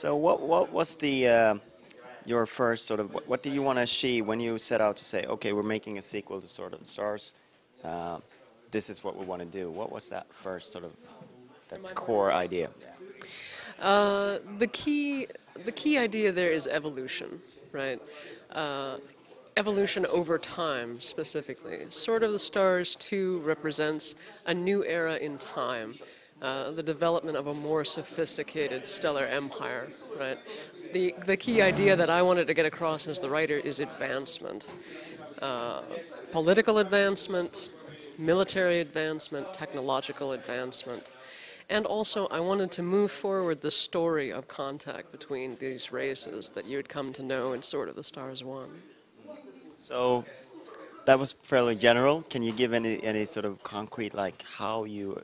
So what was the your first sort of what do you want to achieve when you set out to say, okay, we're making a sequel to Sword of the Stars. Uh, this is what we want to do. What was that first sort of that core idea? The key idea there is evolution, right? Evolution over time, specifically. Sword of the Stars 2 represents a new era in time, the development of a more sophisticated stellar empire, right? The key idea that I wanted to get across as the writer is advancement. Political advancement, military advancement, technological advancement. And also, I wanted to move forward the story of contact between these races that you had come to know in Sword of the Stars 1. So that was fairly general. Can you give any sort of concrete like how you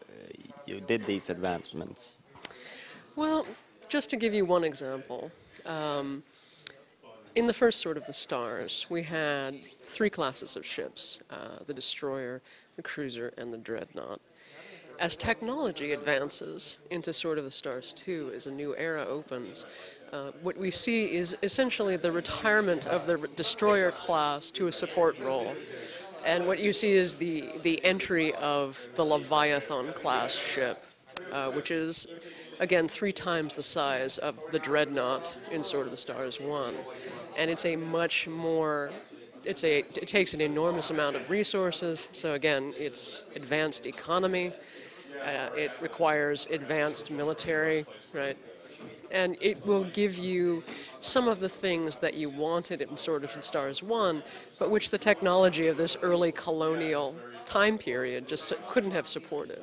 did these advancements? Well, just to give you one example, in the first Sword of the Stars, we had three classes of ships, the destroyer, the cruiser, and the dreadnought. As technology advances into Sword of the Stars 2, as a new era opens, what we see is essentially the retirement of the destroyer class to a support role. And what you see is the entry of the Leviathan class ship, which is, again, 3 times the size of the dreadnought in Sword of the Stars 1. And it's a much more, it takes an enormous amount of resources. So again, it's advanced economy. It requires advanced military, right? And it will give you some of the things that you wanted in Sword of the Stars 1, but which the technology of this early colonial time period just couldn't have supported.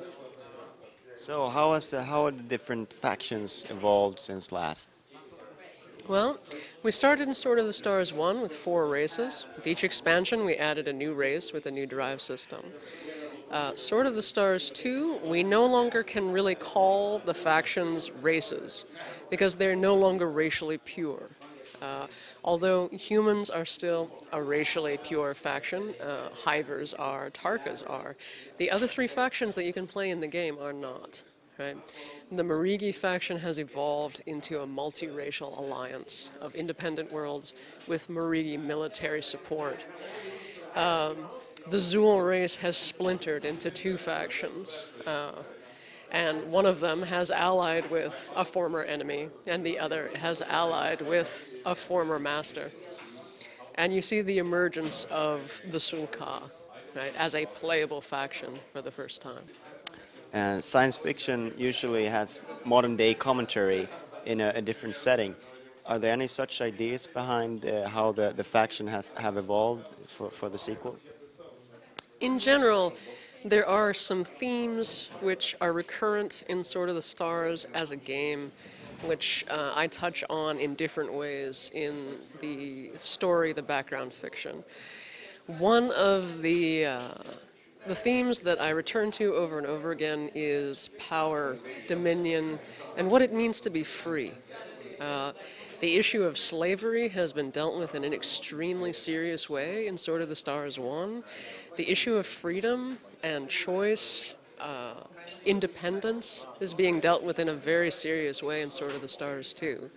So how have the different factions evolved since last? Well, we started in Sword of the Stars 1 with 4 races. With each expansion, we added a new race with a new drive system. Sword of the Stars 2, we no longer can really call the factions races because they're no longer racially pure. Although humans are still a racially pure faction, Hivers are, Tarkas are, the other 3 factions that you can play in the game are not. Right? The Marigi faction has evolved into a multiracial alliance of independent worlds with Marigi military support. The Zool race has splintered into 2 factions, and one of them has allied with a former enemy, and the other has allied with a former master. And you see the emergence of the Sulka, right, as a playable faction for the first time. And science fiction usually has modern day commentary in a different setting. Are there any such ideas behind how the faction have evolved for the sequel? In general, there are some themes which are recurrent in Sword of the Stars as a game, which I touch on in different ways in the story, the background fiction. One of the themes that I return to over and over again is power, dominion, and what it means to be free. The issue of slavery has been dealt with in an extremely serious way in Sword of the Stars 1. The issue of freedom and choice, independence, is being dealt with in a very serious way in Sword of the Stars 2.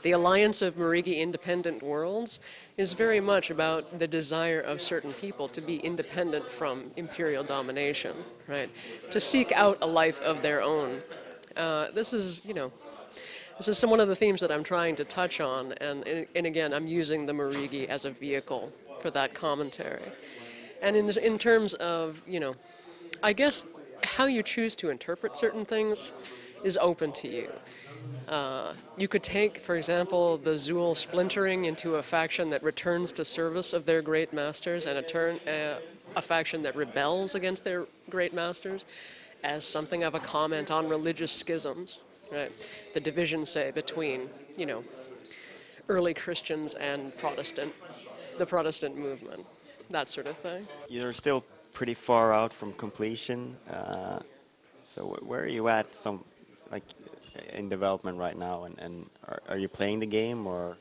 The alliance of Marigi independent worlds is very much about the desire of certain people to be independent from imperial domination, right? To seek out a life of their own. This is one of the themes that I'm trying to touch on, and again, I'm using the Marigi as a vehicle for that commentary. And in terms of, I guess how you choose to interpret certain things is open to you. You could take, for example, the Zool splintering into a faction that returns to service of their great masters and a faction that rebels against their great masters as something of a comment on religious schisms. Right. The division, say, between, early Christians and the Protestant movement, that sort of thing. You're still pretty far out from completion. So where are you at, in development right now? And are you playing the game or?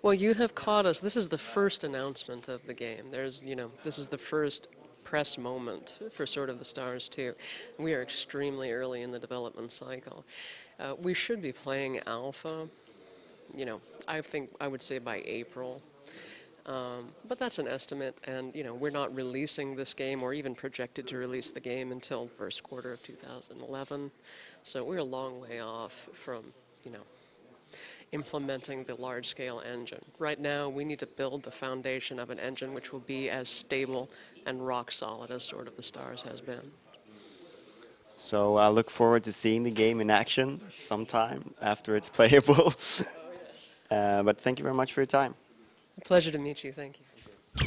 Well, you have caught us. This is the first announcement of the game. This is the first press moment for Sword of the Stars 2. We are extremely early in the development cycle. We should be playing alpha I think I would say by April. But that's an estimate, and we're not releasing this game or even projected to release the game until first quarter of 2011. So we're a long way off from, you know, implementing the large-scale engine. Right now, we need to build the foundation of an engine which will be as stable and rock solid as sort of the Stars has been. So I look forward to seeing the game in action sometime after it's playable. But thank you very much for your time. A pleasure to meet you. Thank you.